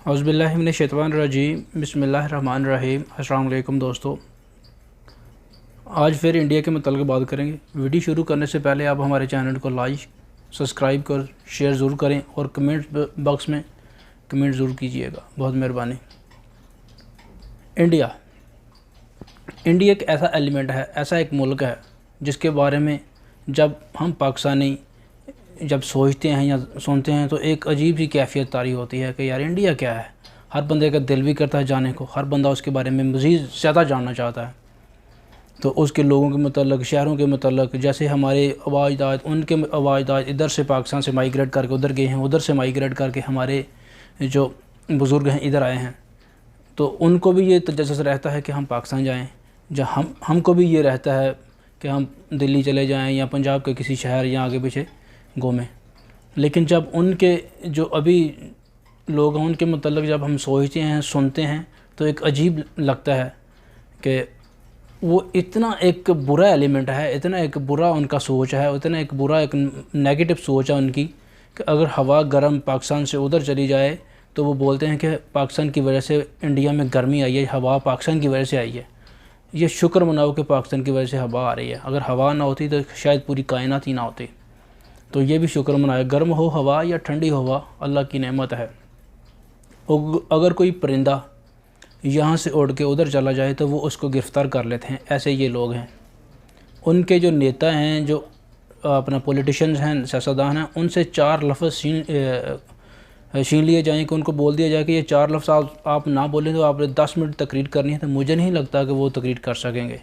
औज़ुबिल्लाहि मिनश्शैतानिर्रजीम बिस्मिल्लाहिर्रहमानिर्रहीम। अस्सलाम वालेकुम दोस्तों, आज फिर इंडिया के मतलब बात करेंगे। वीडियो शुरू करने से पहले आप हमारे चैनल को लाइक सब्सक्राइब कर शेयर ज़रूर करें और कमेंट बॉक्स में कमेंट ज़रूर कीजिएगा, बहुत मेहरबानी। इंडिया इंडिया एक ऐसा एलिमेंट है, ऐसा एक मुल्क है जिसके बारे में जब हम पाकिस्तानी जब सोचते हैं या सुनते हैं तो एक अजीब सी कैफियत तारी होती है कि यार इंडिया क्या है। हर बंदे का दिल भी करता है जाने को, हर बंदा उसके बारे में मज़ीद ज़्यादा जानना चाहता है। तो उसके लोगों के मतलब, शहरों के मतलब, जैसे हमारे अवाजदाद, उनके अवाजदाद इधर से पाकिस्तान से माइग्रेट करके उधर गए हैं, उधर से माइग्रेट करके हमारे जो बुज़ुर्ग हैं इधर आए हैं। तो उनको भी ये तजस्सुस रहता है कि हम पाकिस्तान जाएँ, जहाँ हमको भी ये रहता है कि हम दिल्ली चले जाएँ या पंजाब के किसी शहर या आगे पीछे घूमें। लेकिन जब उनके जो अभी लोग हैं उनके मतलब जब हम सोचते हैं सुनते हैं तो एक अजीब लगता है कि वो इतना एक बुरा एलिमेंट है, इतना एक बुरा उनका सोच है, इतना एक बुरा एक नेगेटिव सोच है उनकी कि अगर हवा गर्म पाकिस्तान से उधर चली जाए तो वो बोलते हैं कि पाकिस्तान की वजह से इंडिया में गर्मी आई है, हवा पाकिस्तान की वजह से आई है। ये शुक्र मनाओ कि पाकिस्तान की वजह से हवा आ रही है, अगर हवा ना होती तो शायद पूरी कायनात ही ना होती। तो ये भी शुक्र मनाए, गर्म हो हवा या ठंडी हवा अल्लाह की नेमत है। अगर कोई परिंदा यहाँ से उड़ के उधर चला जाए तो वो उसको गिरफ़्तार कर लेते हैं, ऐसे ये लोग हैं। उनके जो नेता हैं, जो अपना पॉलिटिशियंस हैं, सियासतदान हैं, उनसे 4 लफ्ज़ छीन लिए जाएँ कि उनको बोल दिया जाए कि ये 4 लफ्ज़ आप ना बोलें तो आपने 10 मिनट तकरीर करनी है, तो मुझे नहीं लगता कि वो तकरीर कर सकेंगे।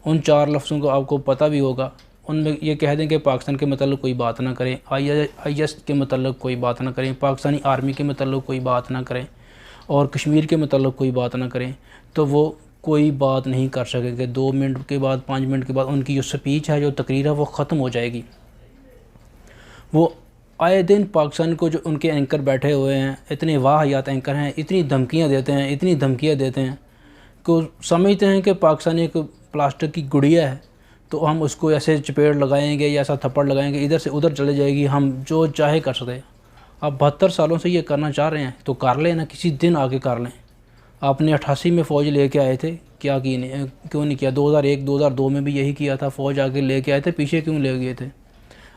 उन 4 लफ्ज़ों को आपको पता भी होगा। उनमें ये कह दें कि पाकिस्तान के मतलब कोई बात ना करें, IS के मतलब कोई बात ना करें, पाकिस्तानी आर्मी के मतलब कोई बात ना करें और कश्मीर के मतलब कोई बात ना करें, तो वो कोई बात नहीं कर सकेंगे। 2 मिनट के बाद 5 मिनट के बाद उनकी जो स्पीच है, जो तकरीर है, वो ख़त्म हो जाएगी। वो आए दिन पाकिस्तान को, जो उनके एंकर बैठे हुए हैं, इतने वाहियात एंकर हैं, इतनी धमकियाँ देते हैं कि समझते हैं कि पाकिस्तान एक प्लास्टिक की गुड़िया है, तो हम उसको ऐसे चपेट लगाएंगे या ऐसा थप्पड़ लगाएंगे, इधर से उधर चले जाएगी, हम जो चाहे कर सकते हैं। आप 72 सालों से ये करना चाह रहे हैं तो कर लें ना, किसी दिन आगे कर लें। आपने 88 में फ़ौज लेके आए थे, क्या क्यों नहीं किया? 2001 2002 में भी यही किया था, फ़ौज आगे लेके आए थे, पीछे क्यों ले गए थे?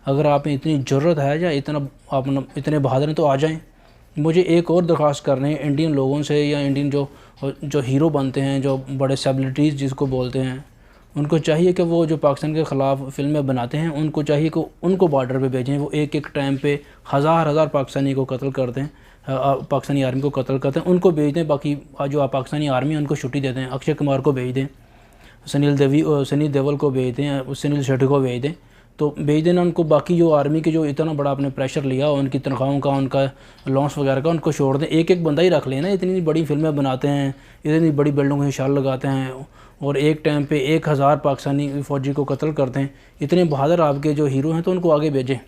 अगर आप में इतनी ज़रूरत है या आप इतने बहादुर हैं तो आ जाएँ। मुझे एक और दरख्वास्त करनी है इंडियन लोगों से, या इंडियन जो हीरो बनते हैं, जो बड़े सेलिब्रिटीज़ जिसको बोलते हैं, उनको चाहिए कि वो जो पाकिस्तान के ख़िलाफ़ फ़िल्में बनाते हैं, उनको चाहिए कि उनको बॉर्डर पे भेजें। वो एक टाइम पे हज़ार पाकिस्तानी को कत्ल करते हैं, पाकिस्तानी आर्मी को कत्ल करते हैं, उनको भेज दें। बाकी जो पाकिस्तानी आर्मी है उनको छुट्टी दे दें। अक्षय कुमार को भेज दें, सनी देओल को भेज दें, सुनील शेट्टी को भेज दें, तो भेज देना उनको। बाकी जो आर्मी के जो इतना बड़ा आपने प्रेशर लिया उनकी तनख्वाहों का, उनका लॉन्स वगैरह का, उनको छोड़ दें। एक बंदा ही रख लेना। इतनी बड़ी फिल्में बनाते हैं, इतनी बड़ी बिल्डिंगों में शाल लगाते हैं और एक टाइम पे 1000 पाकिस्तानी फ़ौजी को कत्ल करते हैं। इतने बहादुर आपके जो हीरो हैं तो उनको आगे भेजें,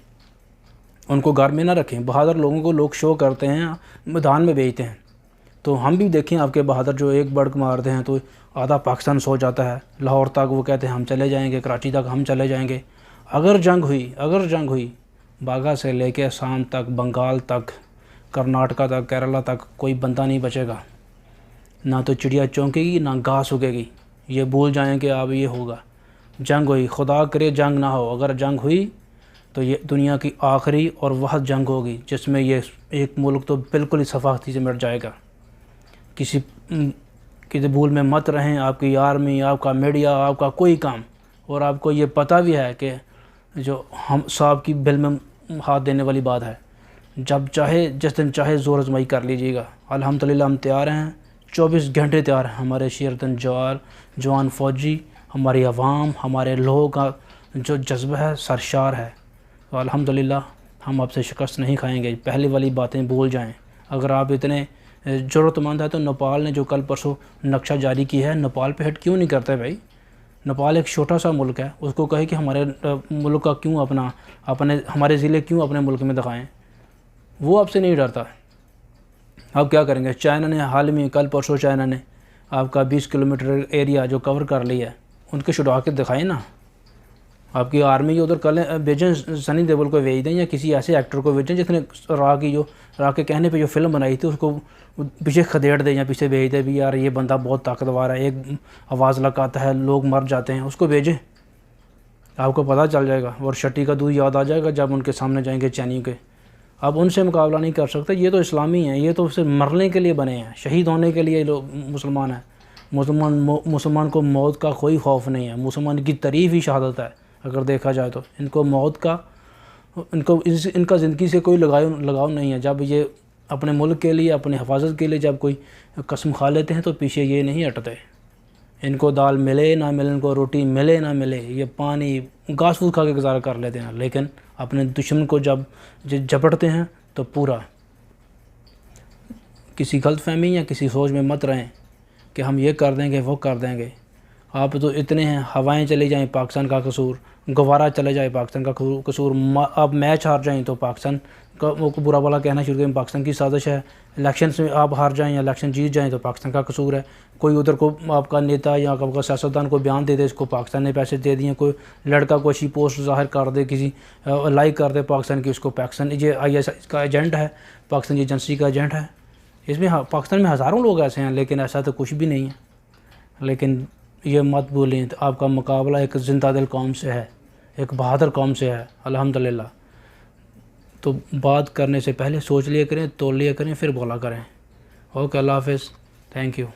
उनको घर में ना रखें। बहादुर लोगों को लोग शो करते हैं, मैदान में भेजते हैं। तो हम भी देखें आपके बहादुर जो एक बड़क मारते हैं तो आधा पाकिस्तान सो जाता है। लाहौर तक वो कहते हैं हम चले जाएंगे, कराची तक हम चले जाएंगे। अगर जंग हुई बागा से लेके असम तक, बंगाल तक, कर्नाटका तक, केरला तक कोई बंदा नहीं बचेगा। ना तो चिड़िया चौंकेगी, ना घास उगेगी। ये भूल जाएं कि अब ये होगा। जंग हुई, खुदा करे जंग ना हो, अगर जंग हुई तो ये दुनिया की आखिरी और वह जंग होगी जिसमें ये एक मुल्क तो बिल्कुल ही सफाकती से मिट जाएगा। किसी भूल में मत रहें। आपकी आर्मी, आपका मीडिया, आपका कोई काम, और आपको ये पता भी है कि जो हम साहब की बिल में हाथ देने वाली बात है, जब चाहे जिस दिन चाहे ज़ोर आज़माई कर लीजिएगा। अल्हम्दुलिल्लाह हम तैयार हैं, 24 घंटे तैयार हैं। हमारे शेरतन जवान फ़ौजी, हमारी आवाम, हमारे लोगों का जो जज्बा है सरशार है। तो अल्हम्दुलिल्लाह हम आपसे शिकस्त नहीं खाएंगे। पहले वाली बातें भूल जाएं। अगर आप इतने ज़रूरतमंद है तो नेपाल ने जो कल परसों नक्शा जारी किया है, नेपाल पे हेड क्यों नहीं करते भाई? नेपाल एक छोटा सा मुल्क है, उसको कहे कि हमारे मुल्क का क्यों हमारे ज़िले क्यों अपने मुल्क में दिखाएं। वो आपसे नहीं डरता। अब क्या करेंगे? चाइना ने हाल में कल परसों चाइना ने आपका 20 किलोमीटर एरिया जो कवर कर लिया है, उनके छुड़वा के दिखाएं ना। आपकी आर्मी उधर कल भेजें, सनी देओल को भेज दें या किसी ऐसे एक्टर को भेजें जिसने रा के कहने पे जो फिल्म बनाई थी उसको पीछे खदेड़ दें या पीछे भेज दें भी यार ये बंदा बहुत ताकतवर है, एक आवाज़ लगाता है लोग मर जाते हैं, उसको भेजें, आपको पता चल जाएगा। और शटी का दूध याद आ जाएगा जब उनके सामने जाएंगे चैनी के। अब उनसे मुकाबला नहीं कर सकते, ये तो इस्लामी हैं, ये तो सिर्फ मरने के लिए बने हैं, शहीद होने के लिए लोग मुसलमान हैं। मुसलमान को मौत का कोई खौफ नहीं है, मुसलमान की तारीफ़ ही शहादत है अगर देखा जाए तो। इनको मौत का इनका ज़िंदगी से कोई लगाव नहीं है। जब ये अपने मुल्क के लिए, अपनी हिफाजत के लिए जब कोई कसम खा लेते हैं तो पीछे ये नहीं हटते। इनको दाल मिले ना मिले, इनको रोटी मिले ना मिले, ये पानी घास फूस खा के गुजारा कर लेते हैं, लेकिन अपने दुश्मन को जब झपटते हैं तो पूरा। किसी गलतफहमी या किसी सोच में मत रहें कि हम ये कर देंगे वो कर देंगे। आप तो इतने हैं, हवाएं चली जाएं पाकिस्तान का कसूर, गवारा चले जाए पाकिस्तान का कसूर, आप मैच हार जाएं तो पाकिस्तान का वो बुरा भला कहना शुरू करें पाकिस्तान की साजिश है। इलेक्शन में आप हार जाएं या इलेक्शन जीत जाएं तो पाकिस्तान का कसूर है। कोई उधर को आपका नेता या आपका सियासतदान को बयान दे दे इसको पाकिस्तान ने पैसे दे दिए, कोई लड़का को अच्छी पोस्ट ज़ाहिर कर दे, किसी लाइक कर दे पाकिस्तान की, उसको पाकिस्तान ये ISIS का एजेंट है, पाकिस्तान एजेंसी का एजेंट है। इसमें पाकिस्तान में हज़ारों लोग ऐसे हैं, लेकिन ऐसा तो कुछ भी नहीं है। लेकिन ये मत भूलें, तो आपका मुकाबला एक ज़िंदा दिल कौम से है, एक बहादुर कौम से है अल्हम्दुलिल्लाह। तो बात करने से पहले सोच लिया करें, तोल लिया करें, फिर बोला करें। ओके, अल्लाह हाफ़िज़, थैंक यू।